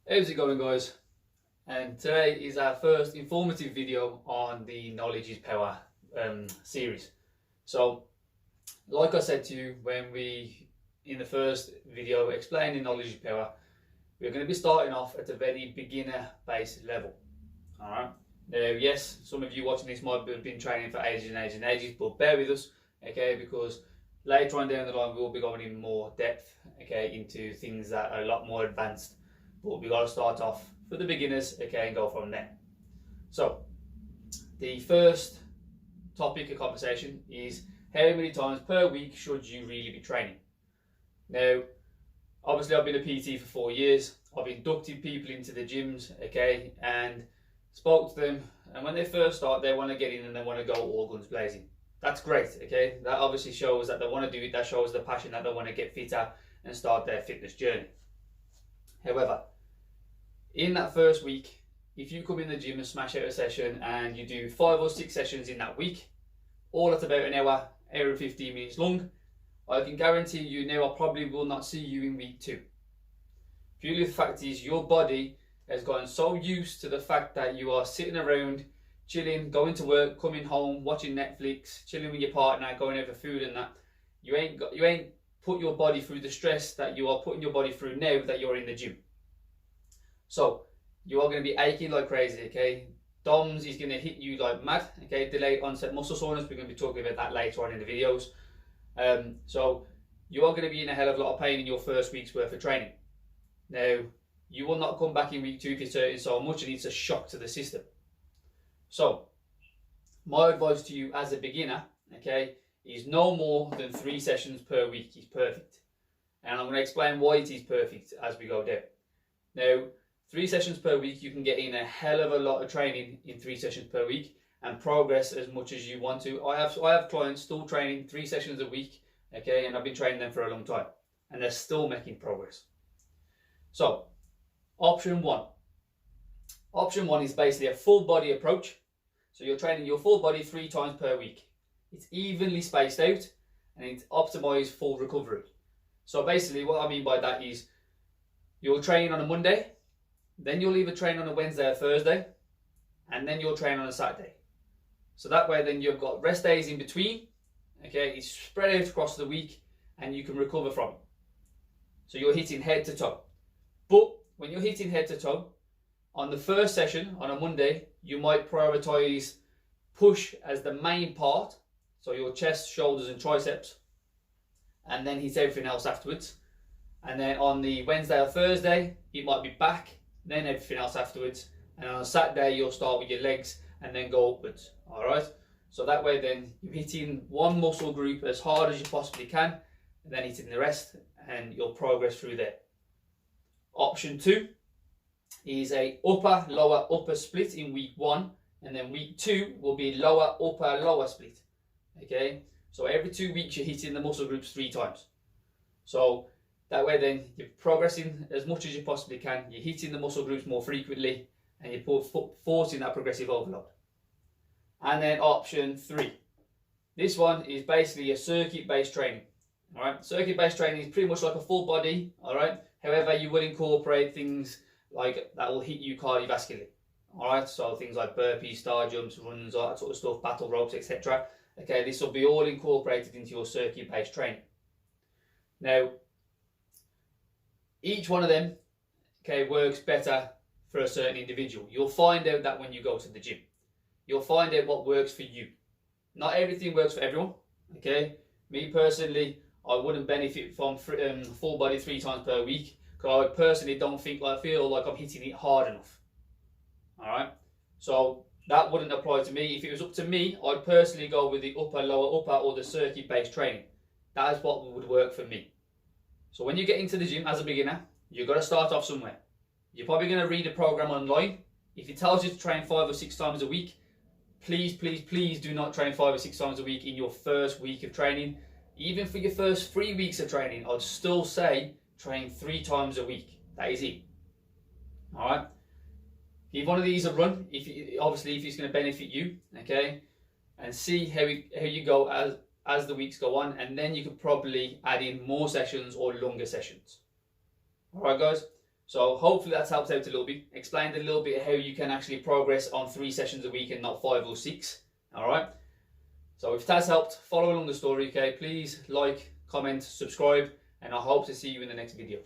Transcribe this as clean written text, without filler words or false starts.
How's it going, guys? And today is our first informative video on the Knowledge is Power series. So, like I said to you when in the first video explaining Knowledge is Power, we're going to be starting off at a very beginner base level. Alright? Now, yes, some of you watching this might have been training for ages and ages and ages, but bear with us, okay, because later on down the line we'll be going in more depth, okay, into things that are a lot more advanced. But we've got to start off for the beginners, okay, and go from there. So, the first topic of conversation is how many times per week should you really be training? Now, obviously I've been a PT for 4 years. I've inducted people into the gyms, okay, and spoke to them, and when they first start, they want to get in and they want to go all guns blazing. That's great, okay? That obviously shows that they want to do it. That shows the passion that they want to get fitter and start their fitness journey. However, in that first week, if you come in the gym and smash out a session and you do 5 or 6 sessions in that week, all at about an hour and 15 minutes long, I can guarantee you now I probably will not see you in week 2. Purely the fact is your body has gotten so used to the fact that you are sitting around, chilling, going to work, coming home, watching Netflix, chilling with your partner, going over food and that. You ain't put your body through the stress that you are putting your body through now that you're in the gym. So you are going to be aching like crazy, okay? DOMS is going to hit you like mad, okay? Delayed onset muscle soreness, we're going to be talking about that later on in the videos. So you are going to be in a hell of a lot of pain in your first week's worth of training. Now, you will not come back in week 2 if it's hurting so much, and it's a shock to the system. So, my advice to you as a beginner, okay, is no more than 3 sessions per week is perfect. And I'm going to explain why it is perfect as we go down. Now, 3 sessions per week, you can get in a hell of a lot of training in 3 sessions per week and progress as much as you want to. I have clients still training 3 sessions a week, okay, and I've been training them for a long time, and they're still making progress. So, option 1. Option 1 is basically a full body approach. So you're training your full body 3 times per week. It's evenly spaced out and it's optimized full recovery. So basically what I mean by that is you'll train on a Monday, then you'll either train on a Wednesday or Thursday, and then you'll train on a Saturday. So that way then you've got rest days in between, okay, it's spread out across the week and you can recover from it. So you're hitting head to toe. But when you're hitting head to toe, on the first session on a Monday, you might prioritize push as the main part, so your chest, shoulders and triceps, and then hit everything else afterwards. And then on the Wednesday or Thursday, it might be back, then everything else afterwards. And on a Saturday, you'll start with your legs and then go upwards, all right? So that way then you're hitting one muscle group as hard as you possibly can, and then hitting the rest, and you'll progress through there. Option 2 is a upper, lower, upper split in week 1, and then week 2 will be lower, upper, lower split, okay? So every 2 weeks you're hitting the muscle groups 3 times. So that way then you're progressing as much as you possibly can, you're hitting the muscle groups more frequently, and you're forcing that progressive overload. And then option 3. This one is basically a circuit-based training, all right? Circuit-based training is pretty much like a full body, all right? However, you will incorporate things like that will hit you cardiovascularly, all right? So things like burpees, star jumps, runs, all that sort of stuff, battle ropes, etc. Okay, this will be all incorporated into your circuit-based training. Now, each one of them, okay, works better for a certain individual. You'll find out that when you go to the gym. You'll find out what works for you. Not everything works for everyone, okay? Me personally, I wouldn't benefit from full body 3 times per week, because I personally don't feel like I'm hitting it hard enough. Alright? So that wouldn't apply to me. If it was up to me, I'd personally go with the upper, lower, upper, or the circuit-based training. That is what would work for me. So when you get into the gym as a beginner, you've got to start off somewhere. You're probably going to read a program online. If it tells you to train 5 or 6 times a week, please, please, please do not train 5 or 6 times a week in your first week of training. Even for your first 3 weeks of training, I'd still say train 3 times a week. That is it. Alright? Give one of these a run, obviously if it's going to benefit you, okay? And see how you go as the weeks go on, and then you could probably add in more sessions or longer sessions. Alright guys? So hopefully that's helped out a little bit. Explained a little bit how you can actually progress on 3 sessions a week and not 5 or 6. Alright. So if that's helped, follow along the story, okay? Please like, comment, subscribe, and I hope to see you in the next video.